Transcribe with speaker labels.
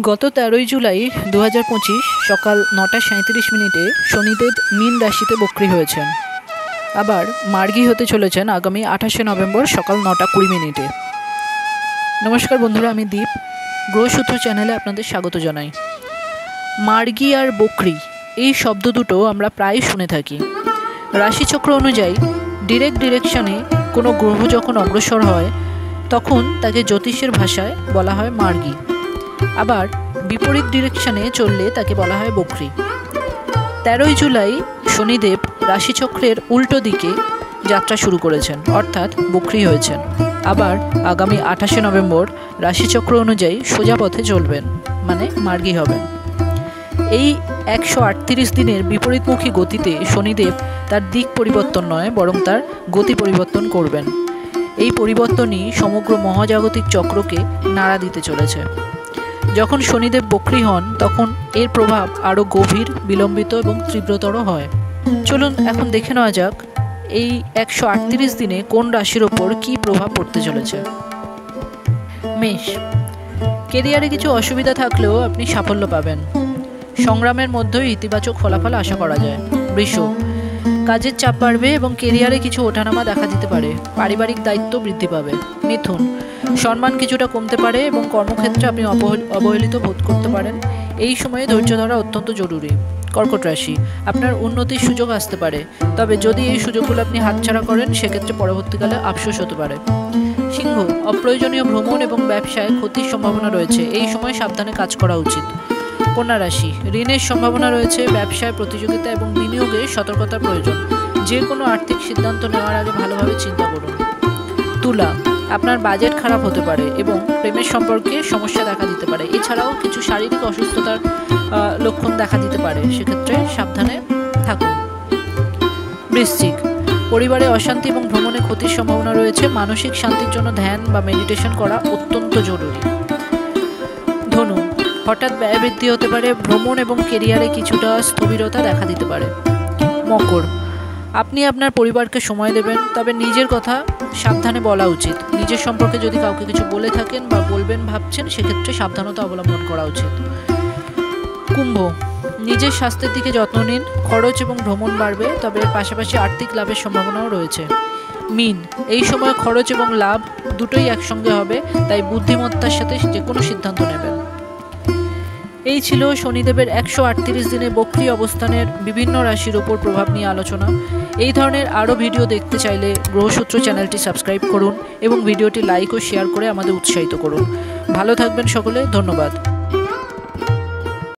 Speaker 1: গত ১৩ই জুলাই ২০২৫ সকাল ৯টা ৩৭ মিনিটে শনিদেব মীন রাশিতে বক্রী হয়েছেন। আবার মার্গী হতে চলেছেন আগামী ২৮শে নভেম্বর সকাল ৯টা ২০ মিনিটে। নমস্কার বন্ধুরা, আমি দীপ গ্রহসূত্র চ্যানেলে আপনাদের স্বাগত জানাই। মার্গী আর বক্রী এই শব্দ দুটো আমরা প্রায় শুনে থাকি। রাশিচক্র অনুযায়ী ডিরেকশানে কোনো গ্রহ যখন অগ্রসর হয় তখন তাকে জ্যোতিষের ভাষায় বলা হয় মার্গী, আবার বিপরীত ডিরেকশানে চললে তাকে বলা হয় বক্রী। ১৩ই জুলাই শনিদেব রাশিচক্রের উল্টো দিকে যাত্রা শুরু করেছেন, অর্থাৎ বক্রী হয়েছেন। আবার আগামী ২৮শে নভেম্বর রাশিচক্র অনুযায়ী সোজা পথে চলবেন, মানে মার্গী হবেন। এই ১৩৮ দিনের বিপরীতমুখী গতিতে শনিদেব তার দিক পরিবর্তন নয়, বরং তার গতি পরিবর্তন করবেন। এই পরিবর্তনই সমগ্র মহাজাগতিক চক্রকে নাড়া দিতে চলেছে। যখন শনিদেব বক্রী হন তখন এর প্রভাব আরও গভীর, বিলম্বিত এবং তীব্রতর হয়। চলুন এখন দেখে নেওয়া যাক এই ১৩৮ দিনে কোন রাশির ওপর কী প্রভাব পড়তে চলেছে। মেষ, কেরিয়ারে কিছু অসুবিধা থাকলেও আপনি সাফল্য পাবেন। সংগ্রামের মধ্যেও ইতিবাচক ফলাফল আশা করা যায়। বৃষ, কাজের চাপ বাড়বে এবং কেরিয়ারে কিছু ওঠানামা দেখা দিতে পারে। পারিবারিক দায়িত্ব বৃদ্ধি পাবে। মিথুন, সম্মান কিছুটা কমতে পারে এবং কর্মক্ষেত্রে আপনি অবহেলিত বোধ করতে পারেন। এই সময়ে ধৈর্য ধরা অত্যন্ত জরুরি। কর্কট রাশি, আপনার উন্নতির সুযোগ আসতে পারে, তবে যদি এই সুযোগগুলো আপনি হাতছাড়া করেন সেক্ষেত্রে পরবর্তীকালে আফসোস হতে পারে। সিংহ, অপ্রয়োজনীয় ভ্রমণ এবং ব্যবসায় ক্ষতির সম্ভাবনা রয়েছে, এই সময় সাবধানে কাজ করা উচিত। কন্যা রাশি, ঋণের সম্ভাবনা রয়েছে, ব্যবসায় প্রতিযোগিতা এবং বিনিয়োগে সতর্কতার প্রয়োজন। যে কোনো আর্থিক সিদ্ধান্ত নেওয়ার আগে ভালোভাবে চিন্তা করুন। তুলা, আপনার বাজেট খারাপ হতে পারে এবং প্রেমের সম্পর্কে সমস্যা দেখা দিতে পারে। এছাড়াও কিছু শারীরিক অসুস্থতার লক্ষণ দেখা দিতে পারে, সেক্ষেত্রে সাবধানে থাকুন। বৃশ্চিক, পরিবারে অশান্তি এবং ভ্রমণে ক্ষতির সম্ভাবনা রয়েছে। মানসিক শান্তির জন্য ধ্যান বা মেডিটেশন করা অত্যন্ত জরুরি। ধনু, হঠাৎ ব্যয় বৃদ্ধি হতে পারে, ভ্রমণ এবং কেরিয়ারে কিছুটা স্থবিরতা দেখা দিতে পারে। মকর, আপনি আপনার পরিবারকে সময় দেবেন, তবে নিজের কথা সাবধানে বলা উচিত। নিজের সম্পর্কে যদি কাউকে কিছু বলে থাকেন বা বলবেন ভাবছেন, সেক্ষেত্রে সাবধানতা অবলম্বন করা উচিত। কুম্ভ, নিজের স্বাস্থ্যের দিকে যত্ন নিন। খরচ এবং ভ্রমণ বাড়বে, তবে পাশাপাশি আর্থিক লাভের সম্ভাবনাও রয়েছে। মীন, এই সময় খরচ এবং লাভ দুটোই একসঙ্গে হবে, তাই বুদ্ধিমত্তার সাথে যে কোনো সিদ্ধান্ত নেবেন। এই ছিল শনিদেবের ১৩৮ দিনে বক্রী অবস্থানের বিভিন্ন রাশির ওপর প্রভাব নিয়ে আলোচনা। এই ধরনের আরও ভিডিও দেখতে চাইলে গ্রহসূত্র চ্যানেলটি সাবস্ক্রাইব করুন এবং ভিডিওটি লাইক ও শেয়ার করে আমাদের উৎসাহিত করুন। ভালো থাকবেন সকলে, ধন্যবাদ।